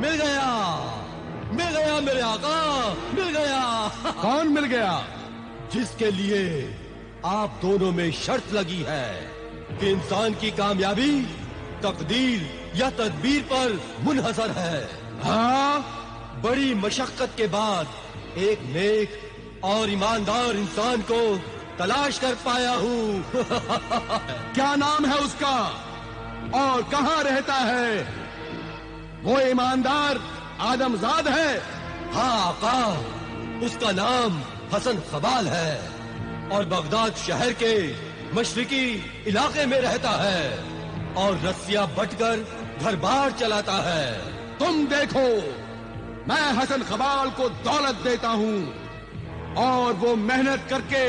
मिल गया, मिल गया मेरे आका, मिल गया। कौन मिल गया? जिसके लिए आप दोनों में शर्त लगी है कि इंसान की कामयाबी तकदीर या तदबीर पर मुनहसर है। हाँ? बड़ी मशक्कत के बाद एक नेक और ईमानदार इंसान को तलाश कर पाया हूँ। क्या नाम है उसका और कहाँ रहता है? वो ईमानदार आदमजाद है? हाँ आका, उसका नाम हसन खबाल है और बगदाद शहर के मशरिकी इलाके में रहता है और रस्सियां बटकर घर बार चलाता है। तुम देखो, मैं हसन खबाल को दौलत देता हूँ और वो मेहनत करके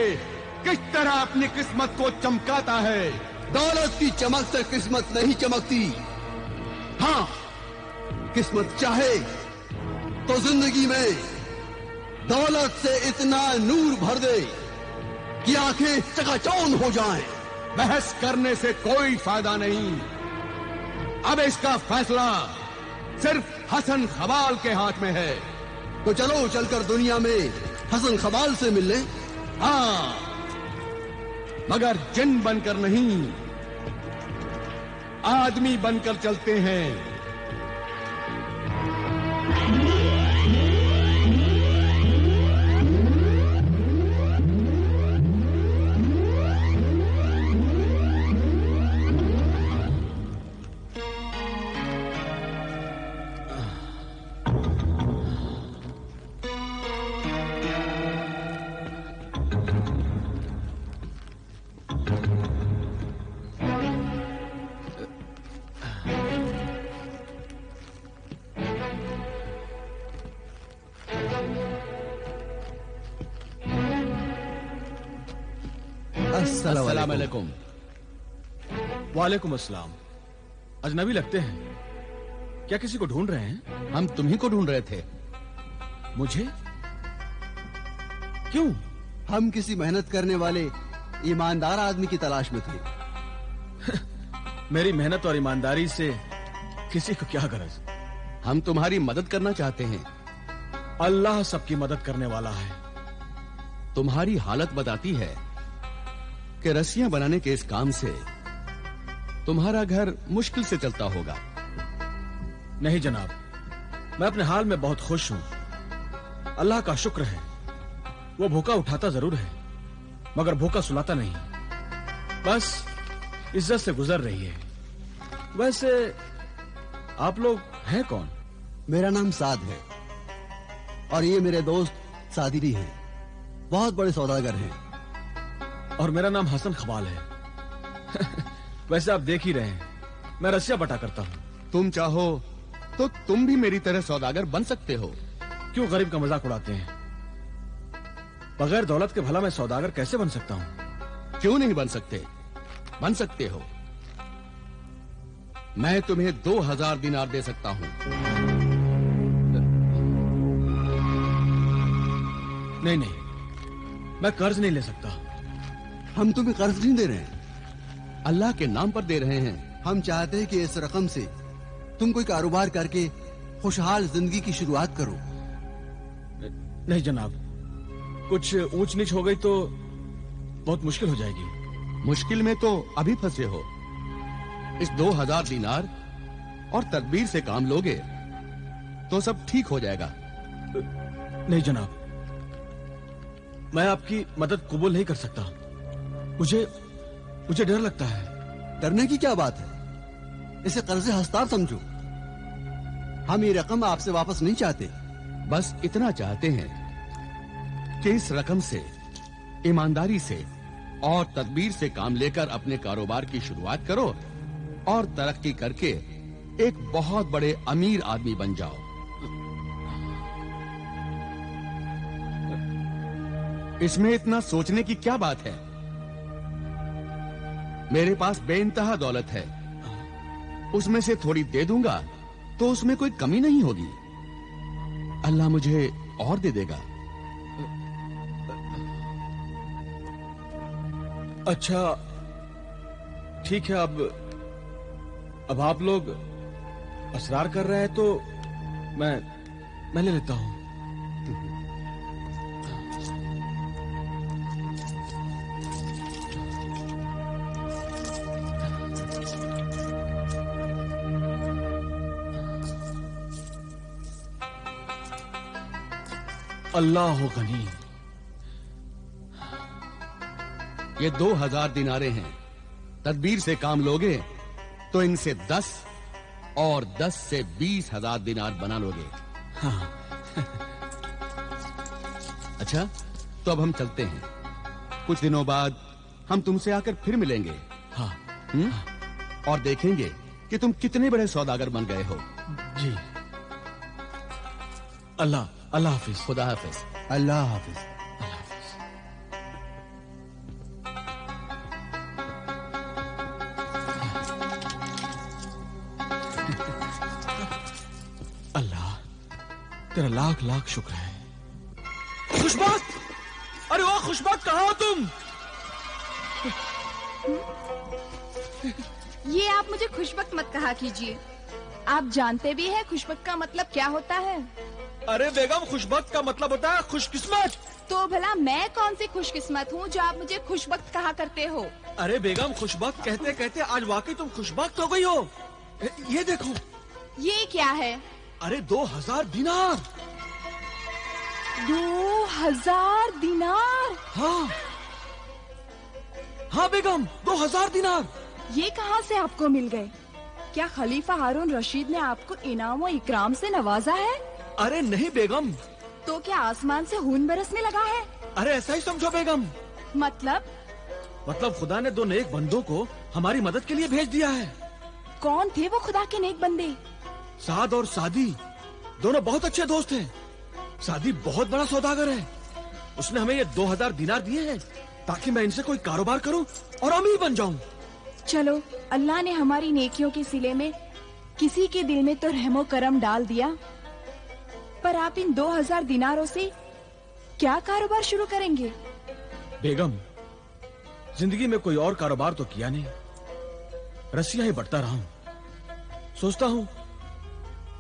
किस तरह अपनी किस्मत को चमकाता है। दौलत की चमक से किस्मत नहीं चमकती। हाँ, किस्मत चाहे तो जिंदगी में दौलत से इतना नूर भर दे कि आंखें चकाचौंध हो जाएं। बहस करने से कोई फायदा नहीं। अब इसका फैसला सिर्फ हसन खबाल के हाथ में है। तो चलो चलकर दुनिया में हसन खबाल से मिल लें। हाँ, मगर जिन बनकर नहीं, आदमी बनकर चलते हैं। अस्सलाम वालेकुम। वालेकुम अस्सलाम। अजनबी लगते हैं, क्या किसी को ढूंढ रहे हैं? हम तुम्ही को ढूंढ रहे थे। मुझे? क्यों? हम किसी मेहनत करने वाले ईमानदार आदमी की तलाश में थे। मेरी मेहनत और ईमानदारी से किसी को क्या गरज? हम तुम्हारी मदद करना चाहते हैं। अल्लाह सबकी मदद करने वाला है। तुम्हारी हालत बताती है कि रस्सियां बनाने के इस काम से तुम्हारा घर मुश्किल से चलता होगा। नहीं जनाब, मैं अपने हाल में बहुत खुश हूं। अल्लाह का शुक्र है, वो भूखा उठाता जरूर है मगर भूखा सुलाता नहीं। बस इज्जत से गुजर रही है। वैसे आप लोग हैं कौन? मेरा नाम साद है और ये मेरे दोस्त सादिरी हैं, बहुत बड़े सौदागर हैं। और मेरा नाम हसन खबाल है। वैसे आप देख ही रहे हैं, मैं रस्सियां बटा करता हूं। तुम चाहो तो तुम भी मेरी तरह सौदागर बन सकते हो। क्यों गरीब का मजाक उड़ाते हैं? बगैर दौलत के भला मैं सौदागर कैसे बन सकता हूं? क्यों नहीं बन सकते? बन सकते हो। मैं तुम्हें 2000 दिनार दे सकता हूं। नहीं नहीं, मैं कर्ज नहीं ले सकता। हम तुम्हें कर्ज नहीं दे रहे हैं, अल्लाह के नाम पर दे रहे हैं। हम चाहते हैं कि इस रकम से तुम कोई कारोबार करके खुशहाल जिंदगी की शुरुआत करो। नहीं जनाब, कुछ ऊंच नीच हो गई तो बहुत मुश्किल हो जाएगी। मुश्किल में तो अभी फंसे हो। इस 2000 दिनार और तदबीर से काम लोगे तो सब ठीक हो जाएगा। नहीं जनाब, मैं आपकी मदद कबूल नहीं कर सकता। मुझे डर लगता है। डरने की क्या बात है? इसे कर्ज हस्तार समझो। हम ये रकम आपसे वापस नहीं चाहते, बस इतना चाहते हैं कि इस रकम से ईमानदारी से और तदबीर से काम लेकर अपने कारोबार की शुरुआत करो और तरक्की करके एक बहुत बड़े अमीर आदमी बन जाओ। इसमें इतना सोचने की क्या बात है? मेरे पास बेइंतहा दौलत है, उसमें से थोड़ी दे दूंगा तो उसमें कोई कमी नहीं होगी। अल्लाह मुझे और दे देगा। अच्छा ठीक है, अब आप लोग असरार कर रहे हैं तो मैं ले लेता हूं। अल्लाह गनी। ये 2000 दिनारे हैं। तदबीर से काम लोगे तो इनसे 10 और 10 से 20,000 दिनार बना लोगे। हाँ। अच्छा, तो अब हम चलते हैं। कुछ दिनों बाद हम तुमसे आकर फिर मिलेंगे। हाँ। और देखेंगे कि तुम कितने बड़े सौदागर बन गए हो। जी। अल्लाह हाफिज। खुदा हाफिज। अल्लाह हाफिज। अल्लाह तेरा लाख लाख शुक्र है। खुशबख्त! अरे ओ खुशबख्त, कहाँ हो तुम? ये आप मुझे खुशबख्त मत कहा कीजिए। आप जानते भी हैं खुशबख्त का मतलब क्या होता है? अरे बेगम, खुशबख्त का मतलब होता है खुशकिस्मत। तो भला मैं कौन सी खुशकिस्मत हूँ जो आप मुझे खुशबख्त कहा करते हो? अरे बेगम, खुशबख्त कहते कहते आज वाकई तुम खुशबख्त हो गई हो। ये देखो। ये क्या है? अरे 2000 दिनार। 2000 दिनार? हाँ बेगम, 2000 दिनार। ये कहाँ से आपको मिल गए? क्या खलीफा हारून रशीद ने आपको इनाम और इकराम से नवाजा है? अरे नहीं बेगम। तो क्या आसमान से खून बरसने लगा है? अरे ऐसा ही समझो बेगम। मतलब खुदा ने 2 नेक बंदों को हमारी मदद के लिए भेज दिया है। कौन थे वो खुदा के नेक बंदे? साद और सादी दोनों बहुत अच्छे दोस्त हैं। सादी बहुत बड़ा सौदागर है। उसने हमें ये 2000 दिनार दिए हैं ताकि मैं इनसे कोई कारोबार करूं और अमीर बन जाऊं। चलो, अल्लाह ने हमारी नेकियों के सिले में किसी के दिल में तो रहमो करम डाल दिया, पर आप इन 2000 दिनारों से क्या कारोबार शुरू करेंगे? बेगम, जिंदगी में कोई और कारोबार तो किया नहीं, रस्सियां ही बढ़ता रहा हूं। सोचता हूं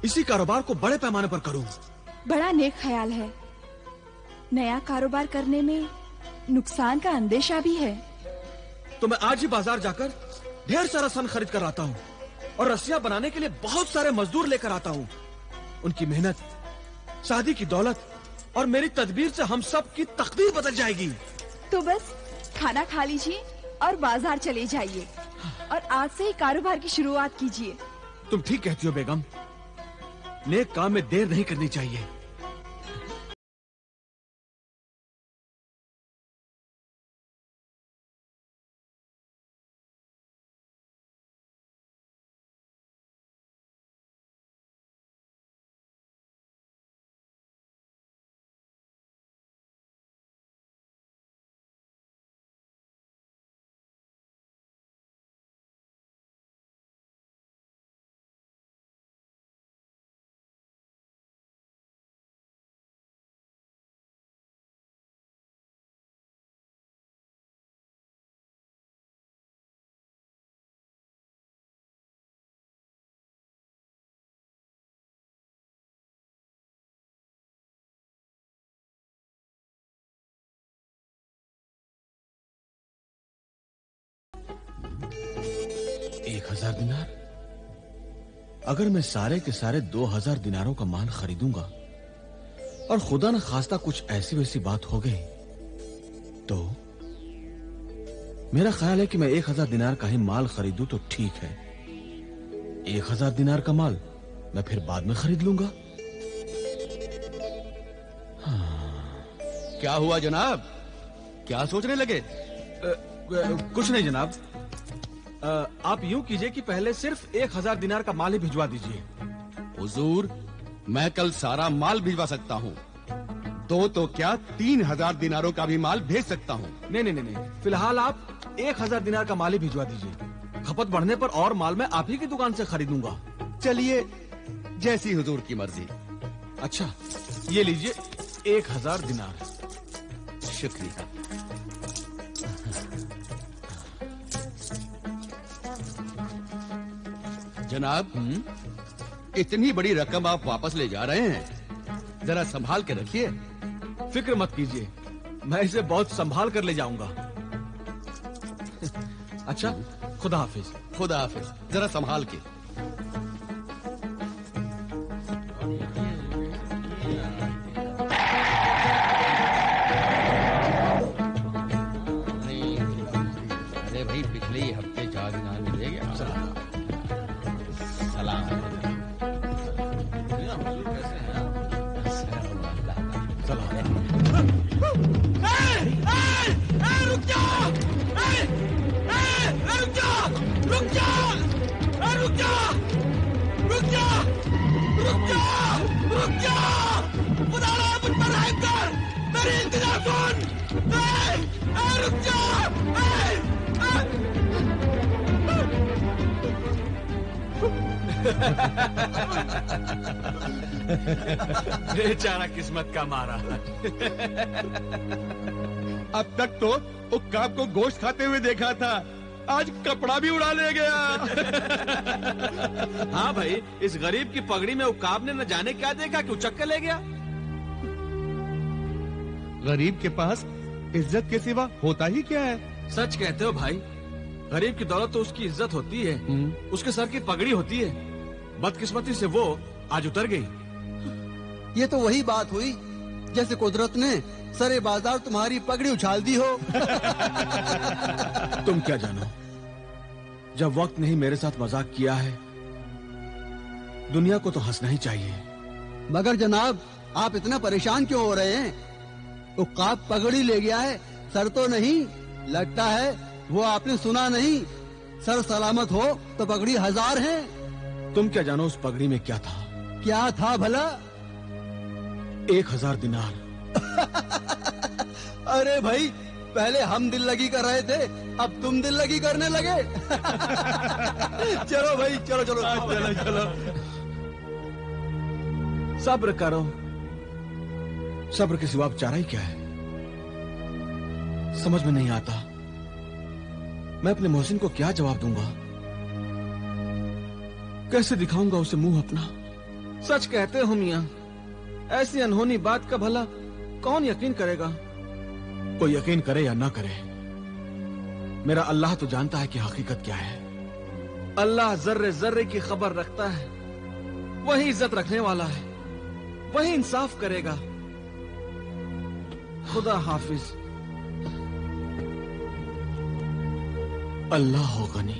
इसी कारोबार को बड़े पैमाने पर करूं। बड़ा नेक ख्याल है। नया कारोबार करने में नुकसान का अंदेशा भी है। तो मैं आज ही बाजार जाकर ढेर सारा सन खरीद कर आता हूँ और रस्सियां बनाने के लिए बहुत सारे मजदूर लेकर आता हूँ। उनकी मेहनत, शादी की दौलत और मेरी तदबीर से हम सब की तकदीर बदल जाएगी। तो बस खाना खा लीजिए और बाजार चले जाइए और आज से ही कारोबार की शुरुआत कीजिए। तुम ठीक कहती हो बेगम, नेक काम में देर नहीं करनी चाहिए। एक 1000 दिनार? अगर मैं सारे के सारे 2000 दिनारों का माल खरीदूंगा और खुदा न खास्ता कुछ ऐसी वैसी बात हो गई तो मेरा ख्याल है कि मैं 1000 दिनार का ही माल खरीदूं तो ठीक है। 1000 दिनार का माल मैं फिर बाद में खरीद लूंगा। क्या हुआ जनाब? क्या सोचने लगे? कुछ नहीं जनाब। आप यूं कीजिए कि पहले सिर्फ 1000 दिनार का माल ही भिजवा दीजिए। हुजूर, मैं कल सारा माल भिजवा सकता हूँ। तो क्या 3000 दिनारों का भी माल भेज सकता हूँ। नहीं, फिलहाल आप 1000 दिनार का माल ही भिजवा दीजिए। खपत बढ़ने पर और माल मैं आप ही की दुकान से खरीदूंगा। चलिए, जैसी हुजूर की मर्जी। अच्छा, ये लीजिए 1000 दिनार। शुक्रिया। जनाब, इतनी बड़ी रकम आप वापस ले जा रहे हैं, जरा संभाल के रखिए। फिक्र मत कीजिए, मैं इसे बहुत संभाल कर ले जाऊंगा। अच्छा, खुदा हाफिज। खुदा हाफिज, जरा संभाल के। अरे भाई, पिछले हफ्ते चार दिन मिले गया। सलाम। रुक जा! रुक जा! रुक जा! रुक जा! रुक जा! रुक जा! रुक जा! खुदा रा मुझ पर रहम कर! मेरी इंतजार सुन! रुक जा! बेचारा किस्मत का मारा। अब तक तो उक्काब को गोश्त खाते हुए देखा था, आज कपड़ा भी उड़ा ले गया। हाँ भाई, इस गरीब की पगड़ी में उकाब ने न जाने क्या देखा कि उचक के ले गया। गरीब के पास इज्जत के सिवा होता ही क्या है? सच कहते हो भाई, गरीब की दौलत तो उसकी इज्जत होती है, उसके सर की पगड़ी होती है। बदकिस्मती से वो आज उतर गई। ये तो वही बात हुई जैसे कुदरत ने सरे बाजार तुम्हारी पगड़ी उछाल दी हो। तुम क्या जानो, जब वक्त ने ही मेरे साथ मजाक किया है, दुनिया को तो हंसना ही चाहिए। मगर जनाब, आप इतना परेशान क्यों हो रहे हैं? उक्काब पगड़ी ले गया है, सर तो नहीं। लगता है वो आपने सुना नहीं, सर सलामत हो तो पगड़ी 1000 है। तुम क्या जानो उस पगड़ी में क्या था? क्या था भला? 1000 दिनार। अरे भाई, पहले हम दिल लगी कर रहे थे, अब तुम दिल लगी करने लगे। चलो भाई, चलो चलो चलो चलो। सब्र करो, सब्र के सिवा अब चारा ही क्या है? समझ में नहीं आता, मैं अपने मोहसिन को क्या जवाब दूंगा? कैसे दिखाऊंगा उसे मुंह अपना? सच कहते हो मियां, ऐसी अनहोनी बात का भला कौन यकीन करेगा? कोई यकीन करे या ना करे, मेरा अल्लाह तो जानता है कि हकीकत क्या है। अल्लाह जर्रे जर्रे की खबर रखता है, वही इज्जत रखने वाला है, वही इंसाफ करेगा। खुदा हाफिज। अल्लाह हो गनी।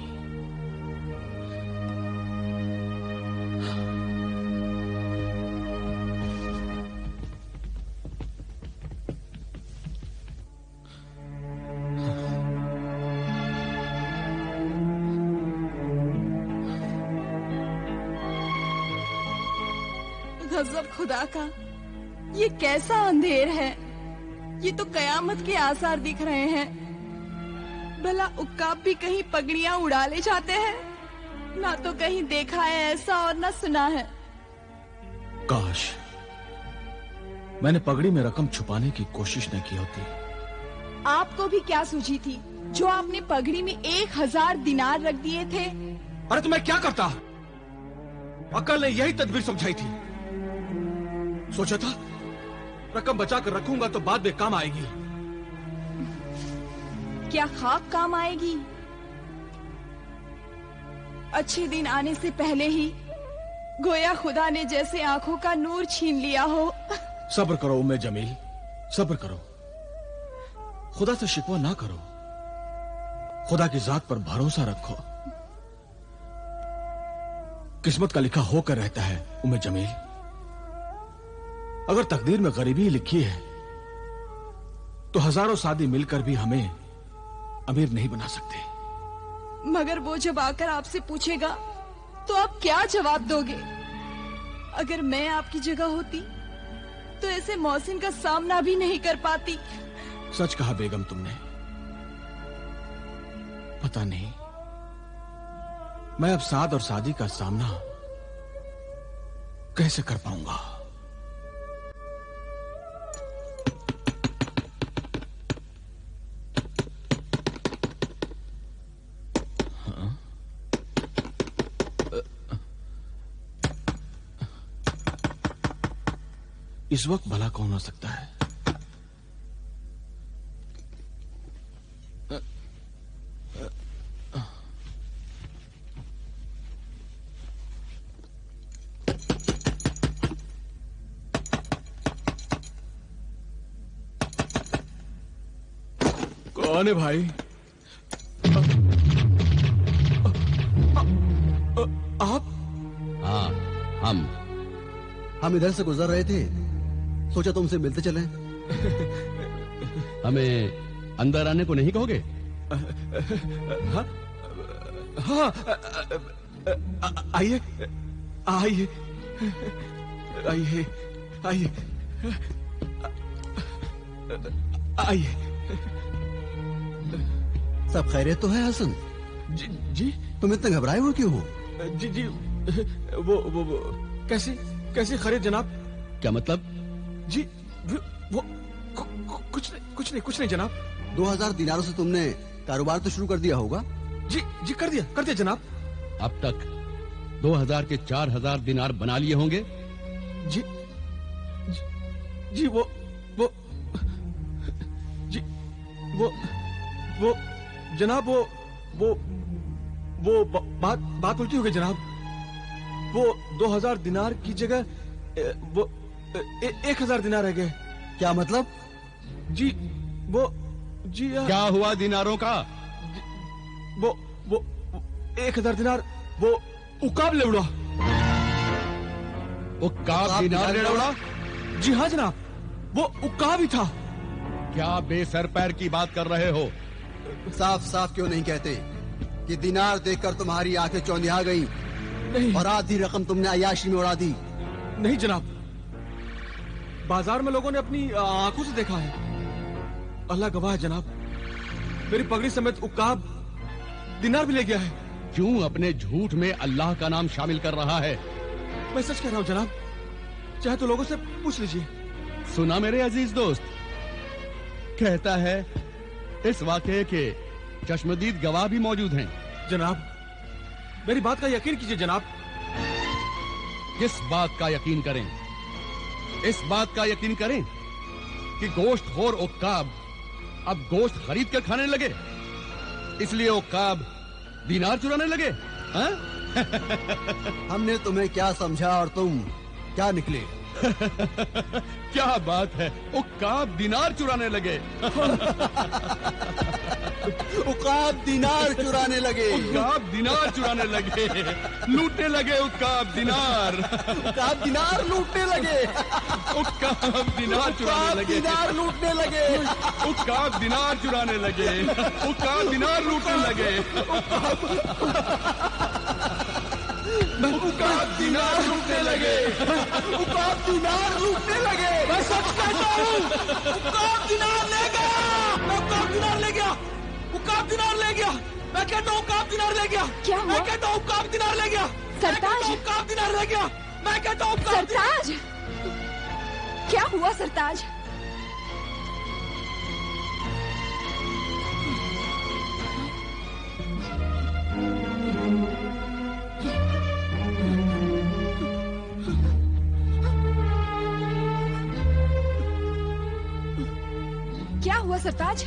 गजब खुदा का, ये कैसा अंधेर है? ये तो कयामत के आसार दिख रहे हैं। भला उक्काब भी कहीं पगड़ियां उड़ा ले जाते हैं? ना तो कहीं देखा है ऐसा और ना सुना है। काश मैंने पगड़ी में रकम छुपाने की कोशिश न की होती। आपको भी क्या सूझी थी जो आपने पगड़ी में 1000 दिनार रख दिए थे? अरे तो मैं क्या करता? अकल ने यही तदबीर समझाई थी। सोचा था रकम बचा कर रखूंगा तो बाद में काम आएगी। क्या खाक काम आएगी? अच्छे दिन आने से पहले ही गोया खुदा ने जैसे आंखों का नूर छीन लिया हो। सब्र करो उम्मे जमील, सब्र करो। खुदा से शिकवा ना करो, खुदा की जात पर भरोसा रखो। किस्मत का लिखा होकर रहता है उम्मे जमील। अगर तकदीर में गरीबी लिखी है तो हजारों सादी मिलकर भी हमें अमीर नहीं बना सकते। मगर वो जब आकर आपसे पूछेगा तो आप क्या जवाब दोगे? अगर मैं आपकी जगह होती तो ऐसे मौसिन का सामना भी नहीं कर पाती। सच कहा बेगम तुमने। पता नहीं मैं अब साद और सादी का सामना कैसे कर पाऊंगा। इस वक्त भला कौन हो सकता है? कौन है भाई? आप? हाँ, हम इधर से गुजर रहे थे, सोचा तुमसे मिलते चलें। हमें अंदर आने को नहीं कहोगे? हाँ, हाँ, आइए, आइए, आइए, आइए, आइए। सब खैरियत तो है हसन? जी तुम इतने घबराए हुए क्यों हो? जी वो कैसी खैरियत जनाब? क्या मतलब? जी वो कुछ नहीं जनाब। 2000 दिनारों से तुमने कारोबार तो शुरू कर दिया होगा? जी कर दिया जनाब। अब तक 2000 के 4000 दिनार बना लिए होंगे? जी वो जनाब वो बात उल्टी हो गई जनाब। वो 2000 दिनार की जगह वो 1000 दिनार रह गए। क्या मतलब? जी क्या हुआ दिनारों का? वो 1000 दिनार वो उकाब ले उड़ा। उकाब दिनार ले उड़ा? जी हाँ जनाब, वो उकाब ही था। क्या बेसर पैर की बात कर रहे हो? साफ साफ क्यों नहीं कहते कि दिनार देखकर तुम्हारी आंखें चौंधिया गई नहीं, और आधी रकम तुमने अय्याशी में उड़ा दी? नहीं जनाब, बाजार में लोगों ने अपनी आंखों से देखा है। अल्लाह गवाह है जनाब, मेरी पगड़ी समेत उकाब दिनार भी ले गया है। क्यों अपने झूठ में अल्लाह का नाम शामिल कर रहा है? मैं सच कह रहा हूँ जनाब, चाहे तो लोगों से पूछ लीजिए। सुना मेरे अजीज दोस्त, कहता है इस वाकये के चश्मदीद गवाह भी मौजूद हैं। जनाब मेरी बात का यकीन कीजिए जनाब। किस बात का यकीन करें? इस बात का यकीन करें कि गोश्तखोर उक्काब अब गोश्त खरीद कर खाने लगे, इसलिए उक्काब दिनार चुराने लगे? हाँ? हमने तुम्हें क्या समझा और तुम क्या निकले? क्या बात है, उक्काब दिनार चुराने लगे। उक्काब दिनार चुराने लगे। उक्काब दिनार चुराने लगे, लूटने लगे उक्काब दिनार। उक्काब दिनार लूटने लगे। उक्काब दिनार चुराने लगे। दिनार लूटने लगे। उक्काब दिनार चुराने लगे। उक्काब दिनार लूटने लगे। उक्काब दिनार लूटने लगे। उक्काब दिनार लूटने लगे। मैं सच कहता हूँ, उक्काब दिनार ले गया। उक्काब दिनार ले गया। उक्काब दिनार ले गया। मैं कहता हूँ उक्काब दिनार ले गया। क्या हुआ? मैं कहता हूँ उक्काब दिनार ले गया। सरताज! उक्काब दिनार ले गया। मैं कहता हूँ सरताज, क्या हुआ सरताज? क्या हुआ सरताज?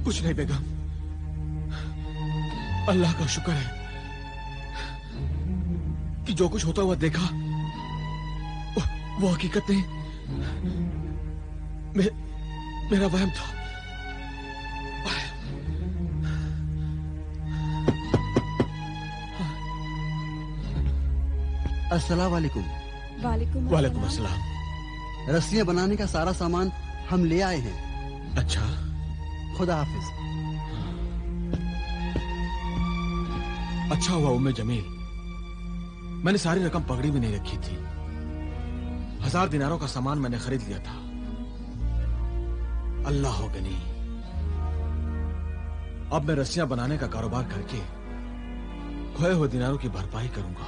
कुछ नहीं बेगम, अल्लाह का शुक्र है कि जो कुछ होता हुआ देखा वो हकीकत नहीं, मेरा वहम था। अस्सलाम वालेकुम। वालेकुम अस्सलाम। रस्सियां बनाने का सारा सामान हम ले आए हैं। अच्छा, खुदा हाफिज। अच्छा हुआ उम्मे जमील, मैंने सारी रकम पगड़ी में नहीं रखी थी। 1000 दिनारों का सामान मैंने खरीद लिया था। अल्लाह हो गनी, अब मैं रस्सियां बनाने का कारोबार करके खोए हुए दिनारों की भरपाई करूंगा।